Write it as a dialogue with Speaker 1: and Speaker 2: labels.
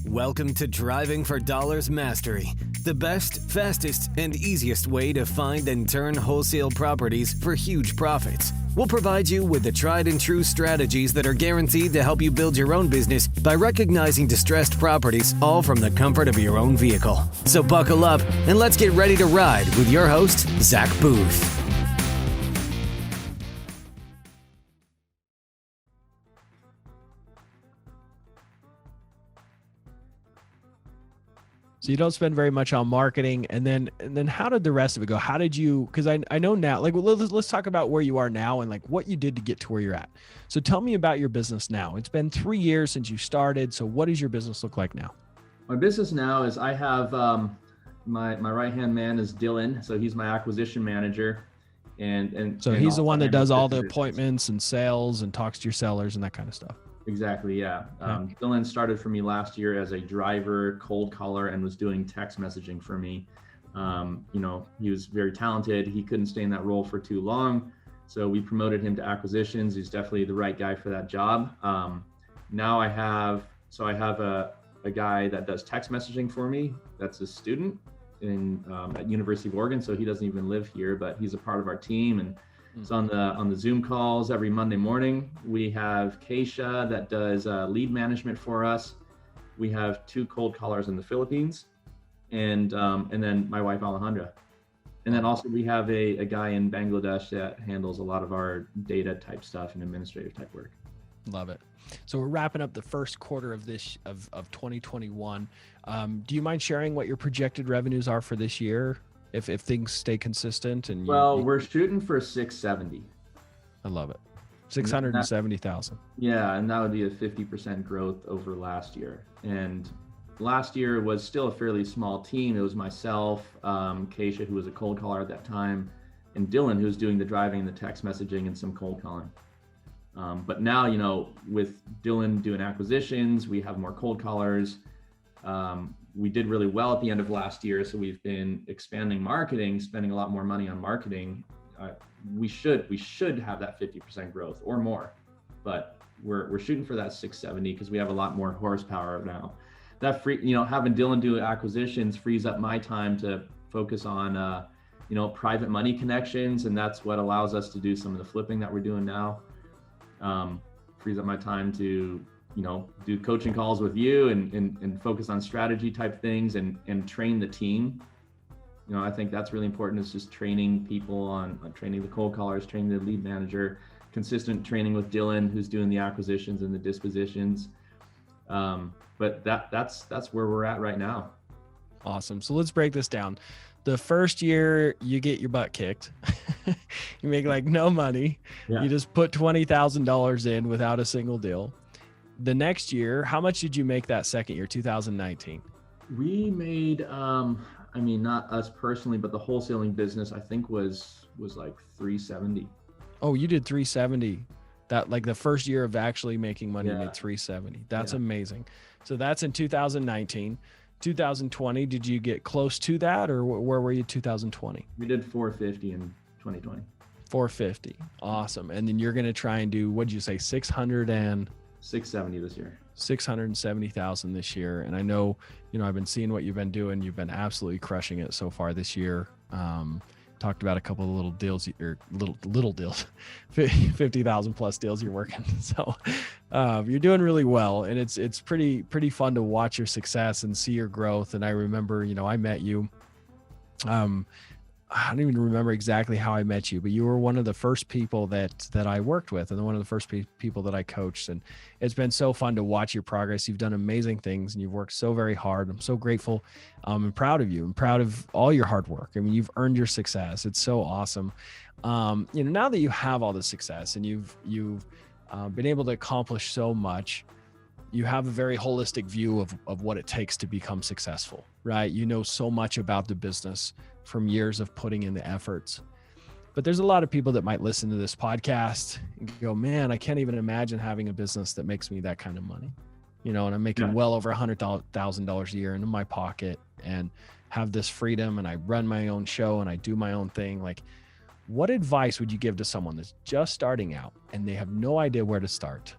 Speaker 1: Welcome to Driving for Dollars Mastery, the best, fastest, and easiest way to find and turn wholesale properties for huge profits. We'll provide you with the tried and true strategies that are guaranteed to help you build your own business by recognizing distressed properties, all from the comfort of your own vehicle. So buckle up and let's get ready to ride with your host, Zack Boothe.
Speaker 2: So you don't spend very much on marketing, and then how did the rest of it go? How did you? Because I know now, like let's talk about where you are now and like what you did to get to where you're at. So tell me about your business now. It's been 3 years since you started. So what does your business look like now?
Speaker 3: My business now is I have my right hand man is Dylan, so he's my acquisition manager, and
Speaker 2: so he's the one that does all the appointments and sales and talks to your sellers and that kind of stuff.
Speaker 3: Exactly, yeah. Dylan started for me last year as a driver, cold caller, and was doing text messaging for me. He was very talented. He couldn't stay in that role for too long, so we promoted him to acquisitions. He's definitely the right guy for that job. Now I have a guy that does text messaging for me. That's a student at University of Oregon, so he doesn't even live here, but he's a part of our team, and so on the Zoom calls every Monday morning. We have Keisha that does lead management for us. We have 2 cold callers in the Philippines, and then my wife Alejandra. And then also we have a guy in Bangladesh that handles a lot of our data type stuff and administrative type work.
Speaker 2: Love it. So we're wrapping up the first quarter of 2021. Do you mind sharing what your projected revenues are for this year? If things stay consistent and
Speaker 3: we're shooting for 670.
Speaker 2: I love it. 670,000.
Speaker 3: Yeah, and that would be a 50% growth over last year. And last year was still a fairly small team. It was myself, Keisha, who was a cold caller at that time, and Dylan, who was doing the driving and the text messaging and some cold calling. But now, with Dylan doing acquisitions, we have more cold callers. We did really well at the end of last year, so we've been expanding marketing, spending a lot more money on marketing. We should have that 50% growth or more, but we're shooting for that 670 because we have a lot more horsepower now. That having Dylan do acquisitions frees up my time to focus on private money connections, and that's what allows us to do some of the flipping that we're doing now. Frees up my time to do coaching calls with you and focus on strategy type things and train the team. I think that's really important, is just training people on training the cold callers, training the lead manager, consistent training with Dylan, who's doing the acquisitions and the dispositions. But that's where we're at right now.
Speaker 2: Awesome. So let's break this down. The first year you get your butt kicked, you make like no money. Yeah. You just put $20,000 in without a single deal. The next year, how much did you make that second year, 2019?
Speaker 3: We made, not us personally, but the wholesaling business, I think was like 370.
Speaker 2: Oh, you did 370. That like the first year of actually making money, you made 370. That's amazing. So that's in 2019. 2020, did you get close to that, or where were you 2020?
Speaker 3: We did 450 in 2020.
Speaker 2: 450. Awesome. And then you're going to try and do, what did you say,
Speaker 3: 670 this year.
Speaker 2: 670,000 this year. And I know, I've been seeing what you've been doing. You've been absolutely crushing it so far this year. Talked about a couple of little deals, or little deals, 50,000 plus deals you're working. So you're doing really well, and it's pretty fun to watch your success and see your growth. And I remember, I met you. I don't even remember exactly how I met you, but you were one of the first people that I worked with, and one of the first people that I coached. And it's been so fun to watch your progress. You've done amazing things, and you've worked so very hard. I'm so grateful and proud of you. I'm proud of all your hard work. I mean, you've earned your success. It's so awesome. Now that you have all the success and you've been able to accomplish so much, you have a very holistic view of what it takes to become successful, right? You know so much about the business from years of putting in the efforts. But there's a lot of people that might listen to this podcast and go, man, I can't even imagine having a business that makes me that kind of money. And I'm making well over $100,000 a year into my pocket and have this freedom, and I run my own show and I do my own thing. Like, what advice would you give to someone that's just starting out and they have no idea where to start?